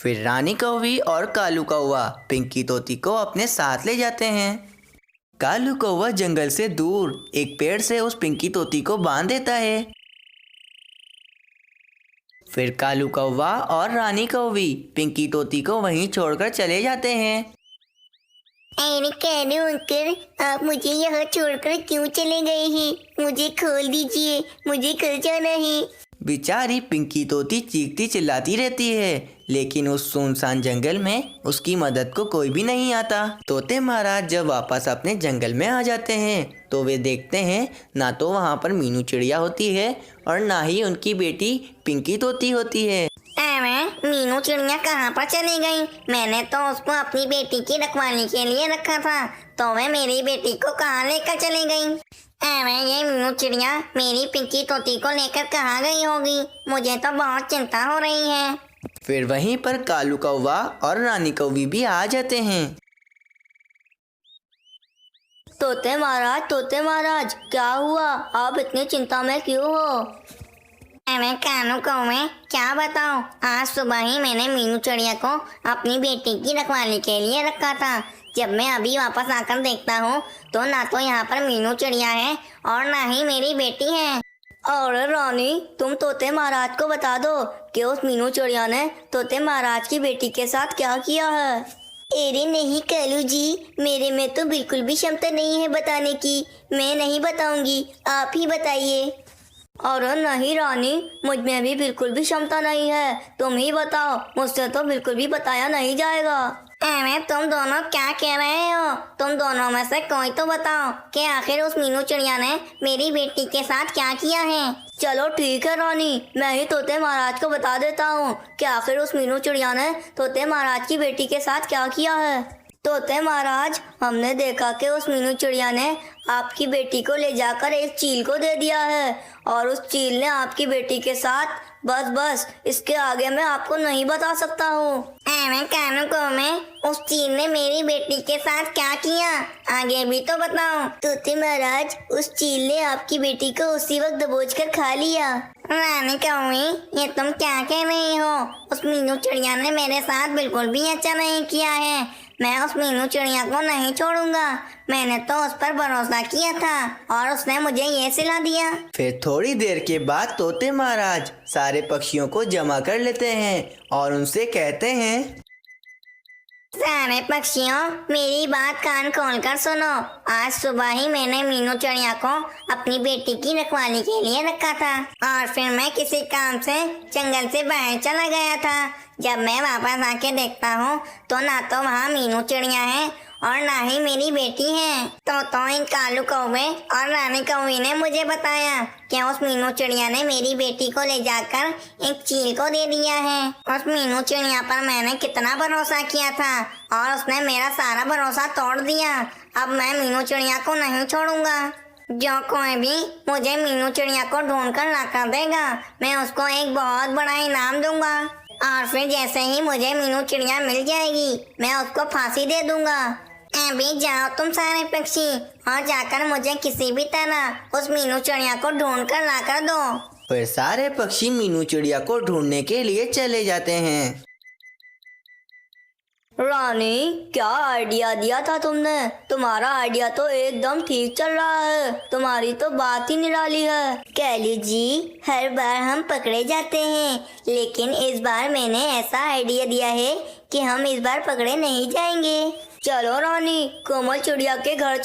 फिर रानी कौवी और कालू कौवा पिंकी तोती को अपने साथ ले जाते हैं। कालू कौवा जंगल से दूर एक पेड़ से उस पिंकी तोती को बांध देता है। फिर कालू कौवा और रानी कौवी पिंकी तोती को वहीं छोड़कर चले जाते हैं। अरे कालू अंकल, आप मुझे यहाँ छोड़कर क्यों चले गए हैं? मुझे खोल दीजिए, मुझे घर जाना है। बेचारी पिंकी तोती चीखती चिल्लाती रहती है, लेकिन उस सुनसान जंगल में उसकी मदद को कोई भी नहीं आता। तोते महाराज जब वापस अपने जंगल में आ जाते हैं तो वे देखते हैं ना तो वहाँ पर मीनू चिड़िया होती है और ना ही उनकी बेटी पिंकी तोती होती है। अरे मीनू चिड़िया कहाँ पर चली गई? मैंने तो उसको अपनी बेटी की रखवाली के लिए रखा था, तो वह मेरी बेटी को कहाँ लेकर चली गई? अरे ये मीनू चिड़िया मेरी पिंकी तोती को लेकर कहाँ गई होगी? मुझे तो बहुत चिंता हो रही है। फिर वहीं पर कालू कौवा और रानी कौवी भी आ जाते हैं। तोते महाराज, क्या हुआ? आप इतनी चिंता में क्यों हो? अरे कानू कौवे, क्या बताऊं? आज सुबह ही मैंने मीनू चिड़िया को अपनी बेटी की रखवाली के लिए रखा था। जब मैं अभी वापस आकर देखता हूँ तो ना तो यहाँ पर मीनू चिड़िया है और ना ही मेरी बेटी है। और रानी, तुम तोते महाराज को बता दो कि उस मीनू चिड़िया ने तोते महाराज की बेटी के साथ क्या किया है। अरे नहीं कालू जी, मेरे में तो बिल्कुल भी क्षमता नहीं है बताने की। मैं नहीं बताऊंगी, आप ही बताइए। अरे नहीं रानी, मुझ में भी बिल्कुल भी क्षमता नहीं है, तुम ही बताओ, मुझसे तो बिल्कुल भी बताया नहीं जाएगा। अरे तुम दोनों क्या कह रहे हो? तुम दोनों में से कोई तो बताओ कि आखिर उस मीनू चिड़िया ने मेरी बेटी के साथ क्या किया है। चलो ठीक है रानी, मैं ही तोते महाराज को बता देता हूँ कि आखिर उस मीनू चिड़िया ने तोते महाराज की बेटी के साथ क्या किया है। तोते महाराज, हमने देखा कि उस मीनू चिड़िया ने आपकी बेटी को ले जाकर एक चील को दे दिया है और उस चील ने आपकी बेटी के साथ बस इसके आगे मैं आपको नहीं बता सकता हूँ। अरे कानू को मैं उस चील ने मेरी बेटी के साथ क्या किया, आगे भी तो बताओ। तोते महाराज, उस चील ने आपकी बेटी को उसी वक्त दबोच कर खा लिया। रानी कौवी, ये तुम क्या कह रही हो? उस मीनू चिड़िया ने मेरे साथ बिल्कुल भी अच्छा नहीं किया है। मैं उस मीनू चिड़िया को नहीं छोड़ूंगा। मैंने तो उस पर भरोसा किया था और उसने मुझे ये सिला दिया। फिर थोड़ी देर के बाद तोते महाराज सारे पक्षियों को जमा कर लेते हैं और उनसे कहते हैं, सारे पक्षियों, मेरी बात कान खोलकर सुनो। आज सुबह ही मैंने मीनू चिड़िया को अपनी बेटी की रखवाली के लिए रखा था और फिर मैं किसी काम से जंगल से बाहर चला गया था। जब मैं वापस आके देखता हूँ तो ना तो वहाँ मीनू चिड़िया है और ना ही मेरी बेटी है। तो इन कालू कौवे और रानी कौवी ने मुझे बताया कि उस मीनू चिड़िया ने मेरी बेटी को ले जाकर एक चील को दे दिया है। उस मीनू चिड़िया पर मैंने कितना भरोसा किया था और उसने मेरा सारा भरोसा तोड़ दिया। अब मैं मीनू चिड़िया को नहीं छोड़ूंगा। जो कोई भी मुझे मीनू चिड़िया को ढूंढ कर लाकर देगा, मैं उसको एक बहुत बड़ा इनाम दूंगा और फिर जैसे ही मुझे मीनू चिड़िया मिल जाएगी मैं उसको फांसी दे दूंगा। अभी जाओ तुम सारे पक्षी और जाकर मुझे किसी भी तरह उस मीनू चिड़िया को ढूंढ कर ला कर दो। फिर सारे पक्षी मीनू चिड़िया को ढूंढने के लिए चले जाते हैं। रानी, क्या आइडिया दिया था तुमने? तुम्हारा आइडिया तो एकदम ठीक चल रहा है, तुम्हारी तो बात ही निराली है। कालू जी, हर बार हम पकड़े जाते हैं, लेकिन इस बार मैंने ऐसा आइडिया दिया है कि हम इस बार पकड़े नहीं जाएंगे। चलो रानी, कोमल चिड़िया के घर चलो।